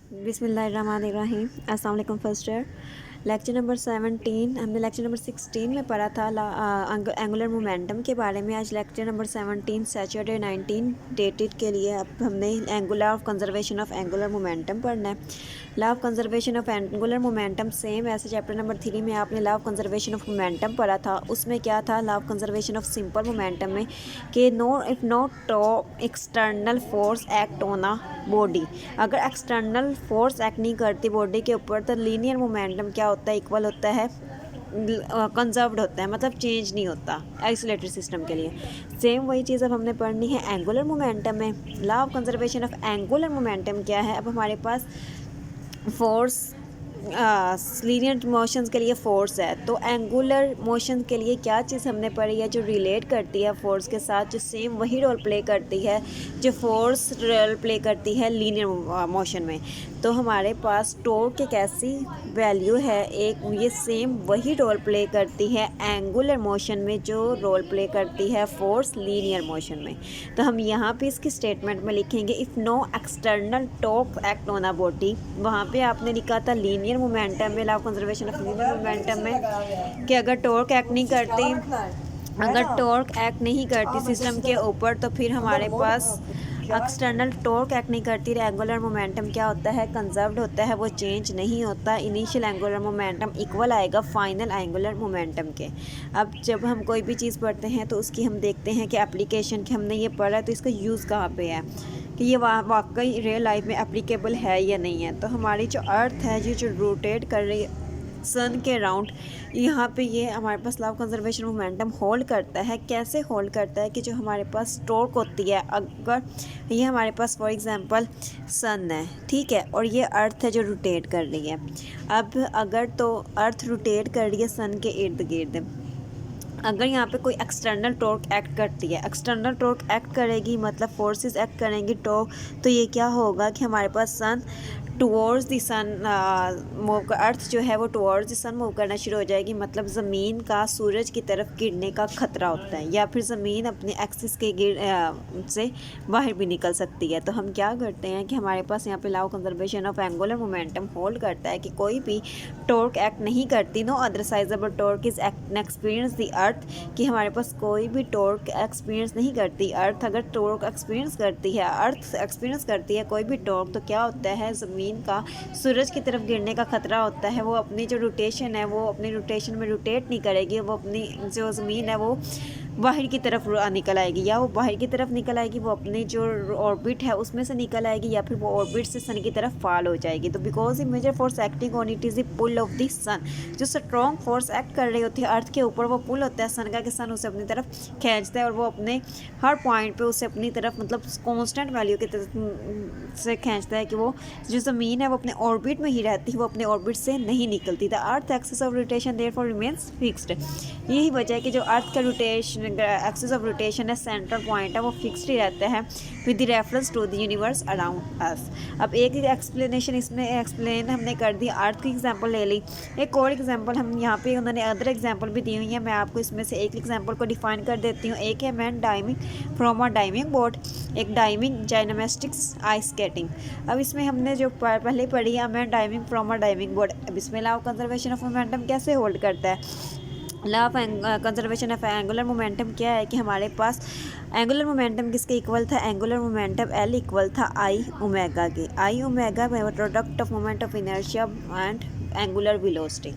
बिस्मिल्लाहिर्रहमानिर्रहीम। अस्सलाम वालेकुम फर्स्ट ईयर। लेक्चर नंबर 17 हमने लेक्चर नंबर 16 में पढ़ा था एंगुलर मोमेंटम के बारे में। आज लेक्चर नंबर 17 सैटरडे 19 डेटेड के लिए अब हमने angular of conservation of angular momentum पढ़ना है। Law of conservation of angular momentum same ऐसे चैप्टर नंबर 3 में आपने law of conservation of momentum पढ़ा था। उसमें क्या था law of conservation of simple momentum में कि if not external force act on a body, अगर एक्सटर्नल फोर्स एक्ट नहीं करती बॉडी के ऊपर तो लीनियर मोमेंटम क्या होता है, इक्वल होता है, कंजर्व्ड होता है, मतलब चेंज नहीं होता आइसोलेटेड सिस्टम के लिए। सेम वही चीज़ अब हमने पढ़नी है एंगुलर मोमेंटम में। Law of conservation of angular momentum क्या है, अब हमारे पास फोर्स लीनियर मोशंस के लिए फोर्स है, तो एंगुलर मोशन के लिए क्या चीज़ हमने पढ़ी है जो रिलेट करती है फोर्स के साथ, जो सेम वही रोल प्ले करती है जो फोर्स रोल प्ले करती है लीनियर मोशन में। तो हमारे पास टॉर्क एक ऐसी वैल्यू है एक, ये सेम वही रोल प्ले करती है एंगुलर मोशन में जो रोल प्ले करती है फोर्स लीनियर मोशन में। तो हम यहाँ पे इसकी स्टेटमेंट में लिखेंगे if no external torque act on a body, वहाँ पे आपने लिखा था लीनियर मोमेंटम में, law of conservation of linear momentum में कि अगर टॉर्क एक्ट नहीं करती, अगर टॉर्क एक्ट नहीं करती सिस्टम के ऊपर तो फिर हमारे पास एक्सटर्नल टॉर्क एक्ट नहीं करती, एंगुलर मोमेंटम क्या होता है, कंजर्व्ड होता है, वो चेंज नहीं होता। इनिशियल एंगुलर मोमेंटम इक्वल आएगा फाइनल एंगुलर मोमेंटम के। अब जब हम कोई भी चीज़ पढ़ते हैं तो उसकी हम देखते हैं कि एप्लीकेशन की हमने ये पढ़ा है तो इसका यूज़ कहाँ पे है, कि ये वाकई रियल लाइफ में एप्लीकेबल है या नहीं है। तो हमारी जो अर्थ है ये जो रोटेट कर रही है सन के अराउंड, यहाँ पे ये हमारे पास law of conservation momentum hold करता है। कैसे होल्ड करता है कि जो हमारे पास टॉर्क होती है, अगर ये हमारे पास फॉर एग्जांपल सन है, ठीक है, और ये अर्थ है जो रोटेट कर रही है। अब अगर तो अर्थ रोटेट कर रही है सन के इर्द गिर्द, अगर यहाँ पे कोई एक्सटर्नल टॉर्क एक्ट करती है, एक्सटर्नल टॉर्क एक्ट करेगी मतलब फोर्सेस एक्ट करेंगी टॉर्क, तो ये क्या होगा कि हमारे पास सन टुवर्ड्स द सन मूव, अर्थ जो है वो टुवर्ड्स द सन मूव करना शुरू हो जाएगी, मतलब ज़मीन का सूरज की तरफ गिरने का ख़तरा होता है, या फिर ज़मीन अपने एक्सिस के से बाहर भी निकल सकती है। तो हम क्या करते हैं कि हमारे पास यहाँ पे law of conservation of angular momentum hold करता है कि कोई भी टॉर्क एक्ट नहीं करती, no other sizable torque is experience the earth, कि हमारे पास कोई भी टॉर्क एक्सपीरियंस नहीं करती अर्थ। अगर टॉर्क एक्सपीरियंस करती है, अर्थ एक्सपीरियंस करती है कोई भी टॉर्क, तो क्या होता है, ज़मीन का सूरज की तरफ गिरने का ख़तरा होता है। वो अपनी जो रोटेशन है वो अपनी रोटेशन में रोटेट नहीं करेगी, वो अपनी जो ज़मीन है वो बाहर की तरफ निकल आएगी, या वो बाहर की तरफ निकल आएगी, वो अपनी जो ऑर्बिट है उसमें से निकल आएगी, या फिर वो ऑर्बिट से सन की तरफ फॉल हो जाएगी। तो because the major force acting on it is the pull of the sun, जो स्ट्रॉन्ग फोर्स एक्ट कर रही होती है अर्थ के ऊपर, वो पुल होता है सन का, कि सन उसे अपनी तरफ खींचता है और वो अपने हर पॉइंट पे उसे अपनी तरफ, मतलब कॉन्स्टेंट वैल्यू की तरफ से खींचता है, कि वो जो ज़मीन है वो अपने ऑर्बिट में ही रहती है, वो अपने ऑर्बिट से नहीं निकलती। The earth axis of rotation therefore remains fixed, यही वजह है कि जो अर्थ का रोटेशन एक्सिस ऑफ रोटेशन है, सेंट्रल पॉइंट है, वो फिक्स्ड ही रहता है with the reference to the universe around us. अब एक एक्सप्लेनेशन इसमें एक्सप्लेन हमने कर दी, अर्थ की एग्जांपल ले ली। एक और एग्जांपल हम यहाँ पे उन्होंने अदर एग्जांपल भी दी हुई है, मैं आपको इसमें से एक एग्जांपल को डिफाइन कर देती हूँ। एक है man diving from a diving board, एक डाइविंग जाइनामेस्टिक्स आइस स्केटिंग। अब इसमें हमने जो पहले पढ़ी है man diving from a diving board, अब इसमें law of conservation of momentum कैसे होल्ड करता है। Law of conservation of angular momentum क्या है कि हमारे पास एंगुलर मोमेंटम किसके इक्वल था, एंगुलर मोमेंटम एल इक्वल था आई ओमेगा के। I omega product of moment of inertia and angular velocity.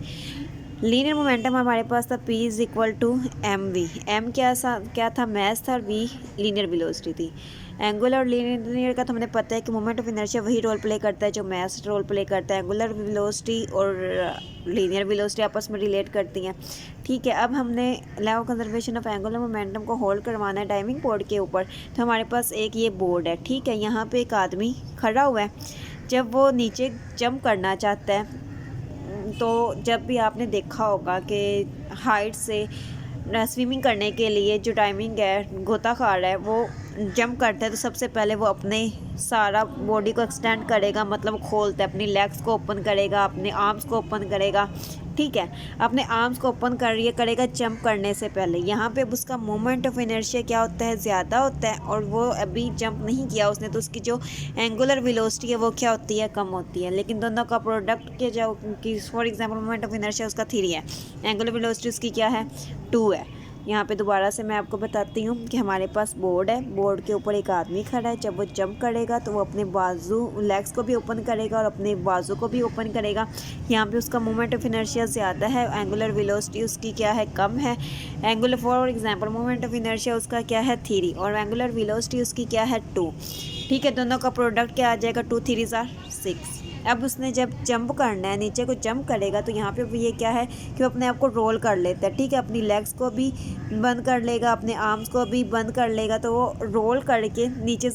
Linear momentum हमारे पास था P is equal to M V, M क्या था मैथ था, और वी लीनियर वेलोसिटी थी। एंगुलर और लीनियर का तो हमें पता है कि मोमेंट ऑफ इनर्शिया वही रोल प्ले करता है जो मैथ रोल प्ले करता है। एंगुलर वेलोसिटी और लीनियर वेलोसिटी आपस में रिलेट करती हैं, ठीक है। अब हमने law of conservation of angular momentum को होल्ड करवाना है डाइविंग बोर्ड के ऊपर, तो हमारे पास एक ये बोर्ड है, ठीक है। यहाँ पे एक आदमी खड़ा हुआ है, जब वो नीचे जंप करना चाहता है, तो जब भी आपने देखा होगा कि हाइट से स्विमिंग करने के लिए जो टाइमिंग है गोताखार है वो जंप करता है तो सबसे पहले वो अपने सारा बॉडी को एक्सटेंड करेगा, मतलब खोलता है, अपनी लेग्स को ओपन करेगा, अपने आर्म्स को ओपन करेगा, ठीक है। अपने आर्म्स को ओपन करेगा जंप करने से पहले। यहाँ पे उसका मोमेंट ऑफ इनर्शिया क्या होता है, ज़्यादा होता है, और वो अभी जंप नहीं किया उसने, तो उसकी जो एंगुलर वेलोसिटी है वो क्या होती है, कम होती है। लेकिन दोनों का प्रोडक्ट के जो कि for example moment of inertia उसका 3 है, एंगुलर वेलोसिटी उसकी क्या है, 2 है। यहाँ पे दोबारा से मैं आपको बताती हूँ कि हमारे पास बोर्ड है, बोर्ड के ऊपर एक आदमी खड़ा है। जब वो जंप करेगा तो वो अपने बाजू लेग्स को भी ओपन करेगा और अपने बाजू को भी ओपन करेगा। यहाँ पे उसका मोमेंट ऑफ इनर्शिया ज़्यादा है, एंगुलर वेलोसिटी उसकी क्या है, कम है। Angular for example moment of inertia उसका क्या है, 3, और एंगुलर वेलोसिटी उसकी क्या है, 2, ठीक है। दोनों का प्रोडक्ट क्या आ जाएगा, 2 3 6। अब उसने जब जंप करना है, नीचे को जंप करेगा, तो यहाँ पे ये क्या है कि वो अपने आप को रोल कर लेता है, ठीक है। अपनी लेग्स को भी बंद कर लेगा, अपने आर्म्स को भी बंद कर लेगा, तो वो रोल करके नीचे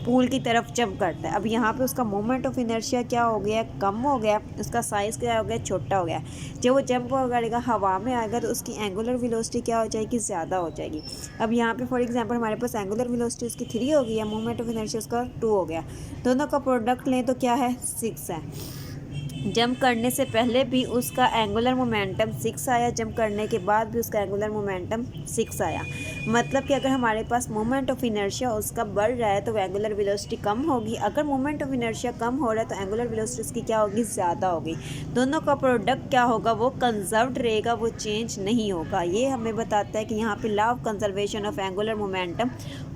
पूल की तरफ जंप करता है। अब यहाँ पे उसका मोमेंट ऑफ इनर्शिया क्या हो गया, कम हो गया, उसका साइज़ क्या हो गया, छोटा हो गया। जब वो जंप करेगा, हवा में आएगा, तो उसकी एंगुलर वेलोसिटी क्या हो जाएगी, ज़्यादा हो जाएगी। अब यहाँ पे फॉर एग्जांपल हमारे पास एंगुलर वेलोसिटी उसकी 3 हो गई है, मोमेंट ऑफ इनर्शिया उसका 2 हो गया। दोनों का प्रोडक्ट लें तो क्या है, 6 है। जंप करने से पहले भी उसका एंगुलर मोमेंटम 6 आया, जंप करने के बाद भी उसका एंगुलर मोमेंटम 6 आया। मतलब कि अगर हमारे पास मोमेंट ऑफ इनर्शिया उसका बढ़ रहा है तो एंगुलर वेलोसिटी कम होगी, अगर मोमेंट ऑफ इनर्शिया कम हो रहा है तो एंगुलर वेलोसिटी उसकी क्या होगी, ज़्यादा होगी। दोनों का प्रोडक्ट क्या होगा, वो कंजर्व्ड रहेगा, वो चेंज नहीं होगा। ये हमें बताता है कि यहाँ पे law of conservation of angular momentum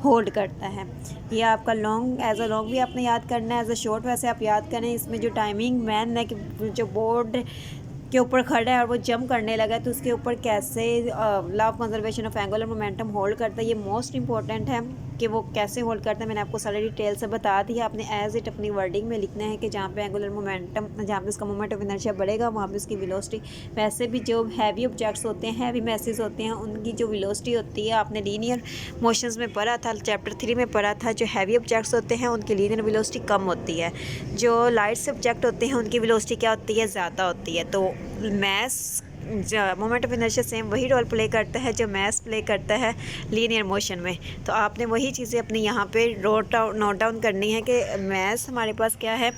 hold करता है। ये आपका लॉन्ग एज अ लॉन्ग भी आपने याद करना है, एज अ शॉर्ट वैसे आप याद करें। इसमें जो टाइमिंग मैन है कि जो बोर्ड के ऊपर खड़ा है और वो जंप करने लगा है, तो उसके ऊपर कैसे law of conservation of angular momentum hold करता है, ये मोस्ट इंपॉर्टेंट है कि वो कैसे होल्ड करता है। मैंने आपको सारी डिटेल से बता दिया, आपने एज इट अपनी वर्डिंग में लिखना है कि जहाँ पे एंगुलर मोमेंटम, जहाँ पे उसका मोमेंट ऑफ इनर्शिया बढ़ेगा वहाँ पे उसकी वेलोसिटी। वैसे भी जो हैवी ऑब्जेक्ट्स होते हैं, हैवी मैसेज होते हैं, उनकी जो वेलोसिटी होती है, आपने लीनियर मोशंस में पढ़ा था, चैप्टर 3 में पढ़ा था, जो हैवी ऑब्जेक्ट्स होते हैं उनकी लीनियर वेलोसिटी कम होती है, जो लाइट से ऑब्जेक्ट होते हैं उनकी वेलोसिटी क्या होती है, ज़्यादा होती है। तो mass moment of inertia same वही रोल प्ले करता है जो मैस प्ले करता है लीनियर मोशन में। तो आपने वही चीज़ें अपनी यहाँ पे नोट डाउन करनी है कि मैस हमारे पास क्या है,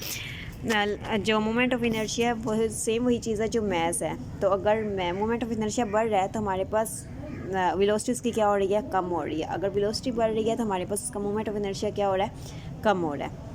जो मोमेंट ऑफ इनर्शिया है वो सेम वही चीज़ है जो मैस है। तो अगर मोमेंट ऑफ इनर्शिया बढ़ रहा है तो हमारे पास वेलोसिटी उसकी क्या हो रही है, कम हो रही है। अगर वेलोसिटी बढ़ रही है तो हमारे पास उसका मोमेंट ऑफ इनर्शिया क्या हो रहा है, कम हो रहा है।